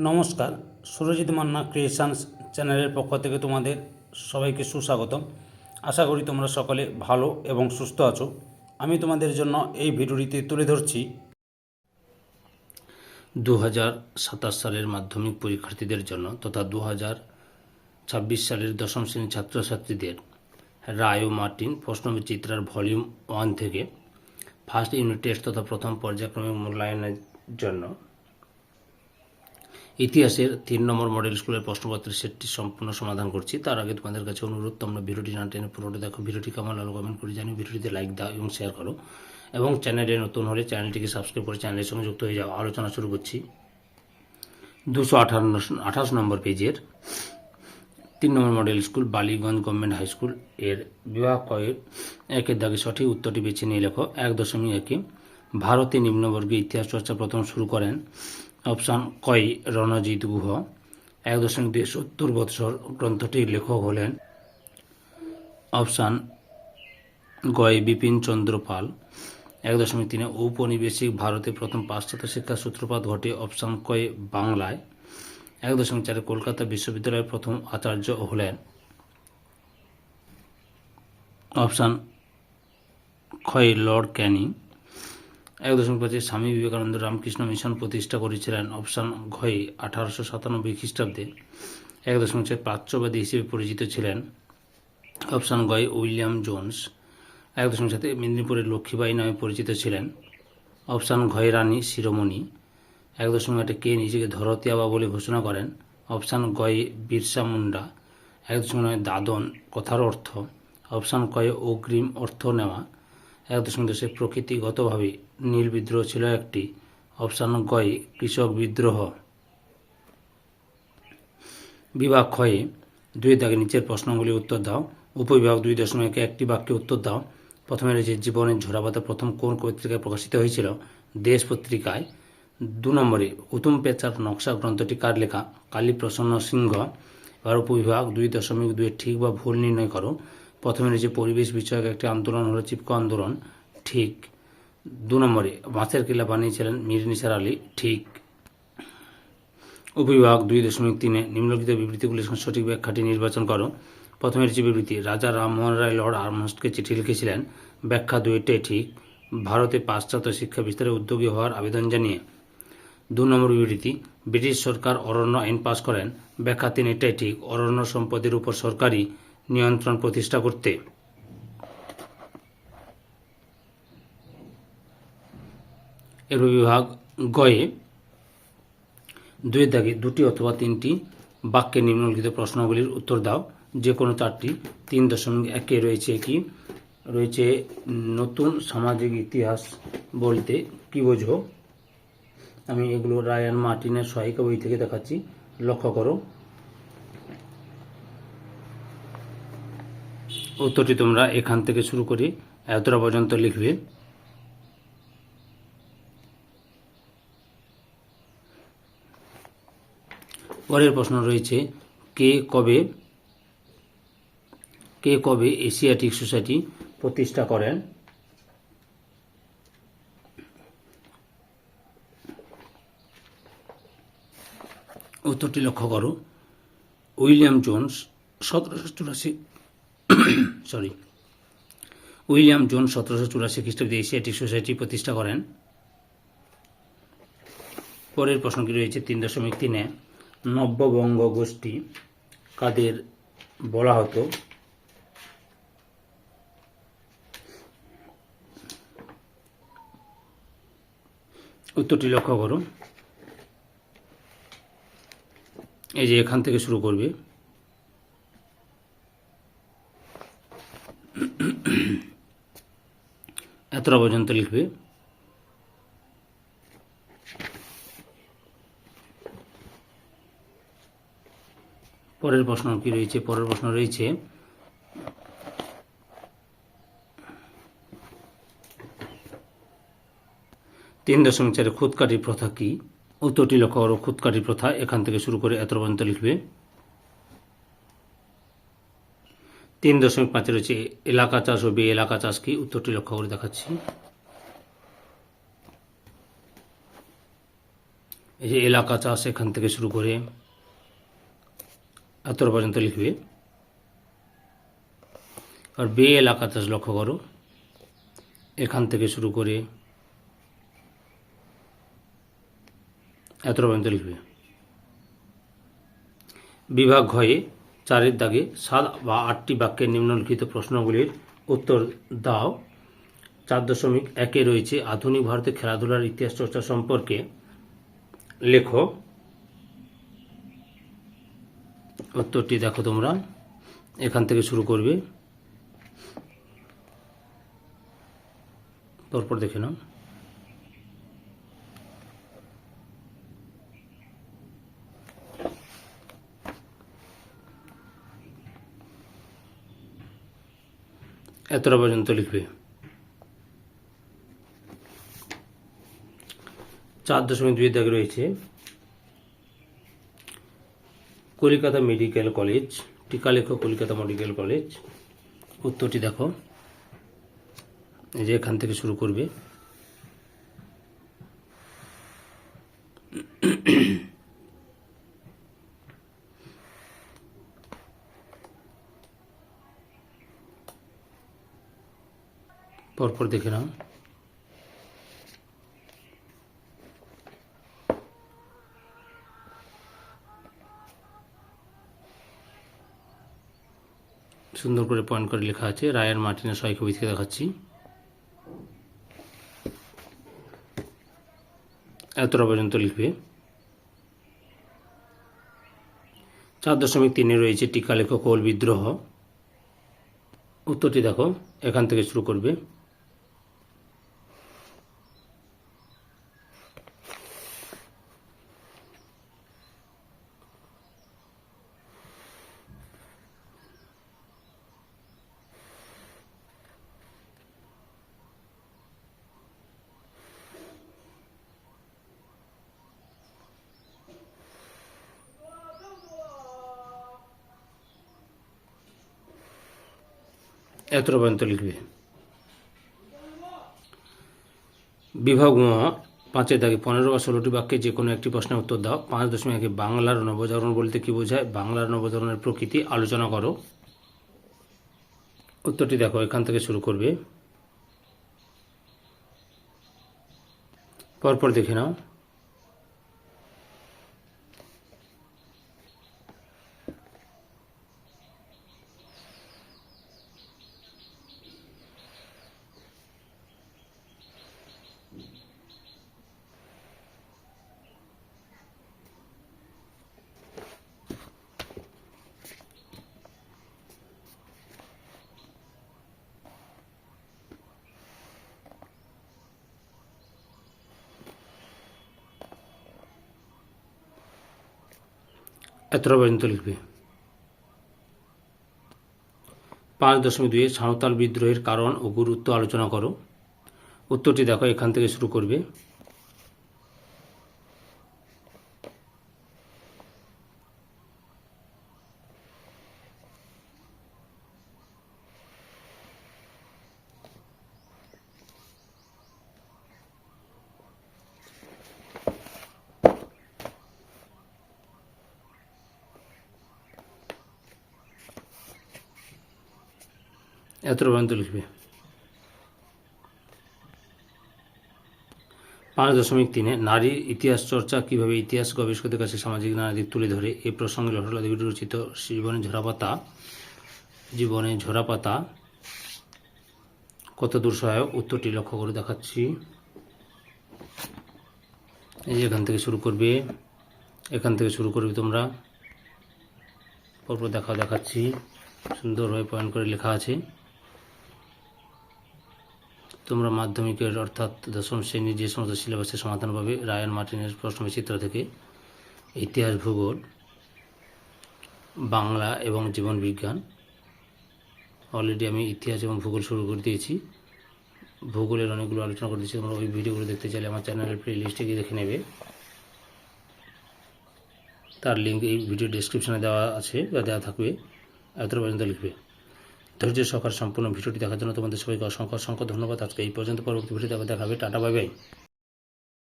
নমস্কার, সুরজিৎ মান্না ক্রিয়েশনস চ্যানেলের পক্ষ থেকে তোমাদের সবাইকে সুস্বাগতম। আশা করি তোমরা সকলে ভালো এবং সুস্থ আছো। আমি তোমাদের জন্য এই ভিডিওটিতে তুলে ধরছি 2027 সালের মাধ্যমিক পরীক্ষার্থীদের জন্য তথা 2026 সালের দশম শ্রেণীর ছাত্রছাত্রীদের রায় ও মার্টিন প্রশ্নবিচিত্রার ভলিউম 1 থেকে ফার্স্ট ইউনিট টেস্ট তথা প্রথম পর্যায়ক্রমিক মূল্যায়নের জন্য ইতিহাসের 3 নম্বর মডেল স্কুলের প্রশ্নপত্রের সেটটি সম্পূর্ণ সমাধান করছি। তার আগে তোমাদের কাছে অনুরোধ, তোমরা ভিডিওটি না টেনে পুরোটা দেখো। ভিডিওটি কেমন লাগলো কমেন্ট করে জানিও, ভিডিওটিতে লাইক দাও এবং শেয়ার করো, এবং চ্যানেলে নতুন হলে চ্যানেলটিকে সাবস্ক্রাইব করে চ্যানেলের সঙ্গে যুক্ত হয়ে যাও। আলোচনা শুরু করছি 228 নম্বর পেজের 3 number model school Ballygunge government high school এর বিভাগ কয়ের একের দাগে সঠিক উত্তরটি বেছে নিয়ে লেখো। 1.1 ভারতে নিম্নবর্গে ইতিহাস চর্চা প্রথম শুরু করেন? অপশান কয় রণজিৎ গুহ। 1.2 70 বৎসর গ্রন্থটির লেখক হলেন? অপশান গয় বিপিন চন্দ্র পাল। 1.3 ঔপনিবেশিক ভারতে প্রথম পাশ্চাত্য শিক্ষার সূত্রপাত ঘটে? অপশান কয় বাংলায়। 1.4 কলকাতা বিশ্ববিদ্যালয়ের প্রথম আচার্য হলেন? অপশান ক্ষয় লর্ড ক্যানিং। 1.5 স্বামী বিবেকানন্দ রামকৃষ্ণ মিশন প্রতিষ্ঠা করেছিলেন? অপশান ঘয় 1897 খ্রিস্টাব্দে। 1.6 প্রাচ্যবাদী হিসেবে পরিচিত ছিলেন? অপশান গয় উইলিয়াম জোন্স। 1.7 মেদিনীপুরের লক্ষ্মীবাঈ নামে পরিচিত ছিলেন? অপশান ঘয় রানী শিরোমণি। 1.8 কে নিজেকে ধরতী আবা বলে ঘোষণা করেন? অপশান গয় বিরসা মুন্ডা। 1.9 দাদন কথার অর্থ? অপশান কয় অগ্রিম অর্থ নেওয়া। 1.10 প্রকৃতিগতভাবে নীল বিদ্রোহ ছিল একটি? অপশান গয় কৃষক বিদ্রোহ। বিভাগ ক্ষয়ে 2 দাগে নিচের প্রশ্নগুলি উত্তর দাও। উপবিভাগ 2.1 একটি বাক্যে উত্তর দাও। প্রথমে রয়েছে জীবনের ঝরাপাতা প্রথম কোন পত্রিকায় প্রকাশিত হয়েছিল? দেশ পত্রিকায়। 2 নম্বরে হুতুম পেচার নকশা গ্রন্থটি কার লেখা? কালীপ্রসন্ন সিংহ। এবার উপবিভাগ 2.2 ঠিক বা ভুল নির্ণয় করো। প্রথমে রয়েছে পরিবেশ বিষয়ক একটি আন্দোলন হলো চিপকো আন্দোলন, ঠিক। 2 নম্বরে বাঁশের কিল্লা বানিয়েছিলেন মীর নিসার আলী, ঠিক। উপবিভাগ 2.3 নিম্নলিখিত বিবৃতিগুলির সঠিক ব্যাখ্যাটি নির্বাচন করো। প্রথমে রয়েছে বিবৃতি রাজা রামমোহন রায় লর্ড আর্মস্টকে চিঠি লিখেছিলেন। ব্যাখ্যা 2টি ঠিক। ভারতে পাশ্চাত্য শিক্ষা বিস্তারে উদ্যোগী হওয়ার আবেদন জানিয়ে। 2 নম্বর বিবৃতি ব্রিটিশ সরকার অরণ্য আইন পাশ করেন। ব্যাখ্যা 3টাই ঠিক। অরণ্য সম্পদের উপর সরকারি নিয়ন্ত্রণ প্রতিষ্ঠা করতে। এর বিভাগ গয়ে 2 দাগে 2টি অথবা 3টি বাক্যে নিম্নলিখিত প্রশ্নগুলির উত্তর দাও, যে কোনো 4টি। 3.1 রয়েছে কি? রয়েছে নতুন সামাজিক ইতিহাস বলতে কি বোঝো? আমি এগুলো রায়ান মার্টিনের সহায়িকা বই থেকে দেখাচ্ছি, লক্ষ্য করো। উত্তরটি তোমরা এখান থেকে শুরু করে এতটা পর্যন্ত লিখবে। পরের প্রশ্ন রয়েছে কে কবে এশিয়াটিক সোসাইটি প্রতিষ্ঠা করেন? উত্তরটি লক্ষ্য করো। উইলিয়াম জোন্স 1784 খ্রিস্টাব্দে এশিয়াটিক সোসাইটি প্রতিষ্ঠা করেন। পরের প্রশ্নটি রয়েছে 3.3 নব্যবঙ্গ গোষ্ঠী কাদের বলা হতো? উত্তরটি লক্ষ্য করো। এই যে এখান থেকে শুরু করবে। এতটা পর্যন্ত লিখবে। পরের প্রশ্ন কি রয়েছে? পরের প্রশ্ন রয়েছে 3.4 খুদকাঠি প্রথা কি? উত্তরটি লক্ষ্য করো। খুদকাঠি প্রথা এখান থেকে শুরু করে এত পর্যন্ত লিখবে। 3.5 রয়েছে এলাকা চাষ ও বে এলাকা চাষ কি? উত্তরটি লক্ষ্য করে দেখাচ্ছি। এই যে এলাকা চাষ এখান থেকে শুরু করে এতটা পর্যন্ত লিখবে। আর বে এলাকা চাষ লক্ষ্য করো, এখান থেকে শুরু করে এতটা পর্যন্ত লিখবে। বিভাগ ঘয়ে 4-এর দাগে 7 বা 8টি বাক্যের নিম্নলিখিত প্রশ্নগুলির উত্তর দাও। 4.1 রয়েছে আধুনিক ভারতে খেলাধুলার ইতিহাস চর্চা সম্পর্কে লেখো। উত্তরটি দেখো তোমরা, এখান থেকে শুরু করবে, পরপর দেখে নাও। এতটা পর্যন্ত লিখবে। 4.2 দাগে রয়েছে কলকাতা মেডিকেল কলেজ, টিকা লেখো কলকাতা মেডিকেল কলেজ। উত্তরটি দেখো, এই যে এখান থেকে শুরু করবে। পরপর দেখে নাও। সুন্দর করে পয়েন্ট করে লেখা আছে। রায়ান মার্টিনের সহায়ক কবি থেকে দেখাচ্ছি। এতটা পর্যন্ত লিখবে। 4.3 রয়েছে টিকা লেখো কোল বিদ্রোহ। উত্তরটি দেখো, এখান থেকে শুরু করবে। এতটা পর্যন্ত লিখবে। বিভাগ 5-এর দাগে 15 বা 16টি বাক্যে যে কোনো একটি প্রশ্নের উত্তর দাও। 5.1 বাংলার নবজাগরণ বলতে কি বোঝায়? বাংলার নবজাগরণের প্রকৃতি আলোচনা করো। উত্তরটি দেখো, এখান থেকে শুরু করবে, পরপর দেখে নাও। এতটা পর্যন্ত লিখবে। 5.2 সাঁওতাল বিদ্রোহের কারণ ও গুরুত্ব আলোচনা করো। উত্তরটি দেখো, এখান থেকে শুরু করবে। এতটা পর্যন্ত লিখবে। 5.3 নারীর ইতিহাস চর্চা কিভাবে ইতিহাস গবেষকদের কাছে সামাজিক নানা দিক তুলে ধরে। এই প্রসঙ্গে লহরলা দেবীর রচিত জীবনে ঝরাপাতা কত দূর সহায়ক। উত্তরটি লক্ষ্য করে দেখাচ্ছি। এই যে এখান থেকে শুরু করবে, এখান থেকে শুরু করবে তোমরা, পরপর দেখাচ্ছি। সুন্দরভাবে পয়েন্ট করে লেখা আছে। তোমরা মাধ্যমিকের অর্থাৎ 10ম শ্রেণীর যে সমস্ত সিলেবাসের সমাধান পাবে রায়ান মার্টিনের প্রশ্নবিচিত্র থেকে ইতিহাস, ভূগোল, বাংলা এবং জীবন বিজ্ঞান। অলরেডি আমি ইতিহাস এবং ভূগোল শুরু করে দিয়েছি। ভূগোলের অনেকগুলো আলোচনা করে দিয়েছি। তোমরা ওই ভিডিওগুলো দেখতে চাইলে আমার চ্যানেলের প্লে লিস্টে গিয়ে দেখে নেবে। তার লিঙ্ক এই ভিডিও ডেসক্রিপশনে দেওয়া আছে বা দেওয়া থাকবে। এতটা পর্যন্ত লিখবে। ধৈর্য সহকারে সম্পূর্ণ ভিডিওটি দেখার জন্য তোমাদের সবাইকে অসংখ্য ধন্যবাদ। আজকে এই পর্যন্ত। পরবর্তী ভিডিওতে আবার দেখাবে। Tata, bye bye.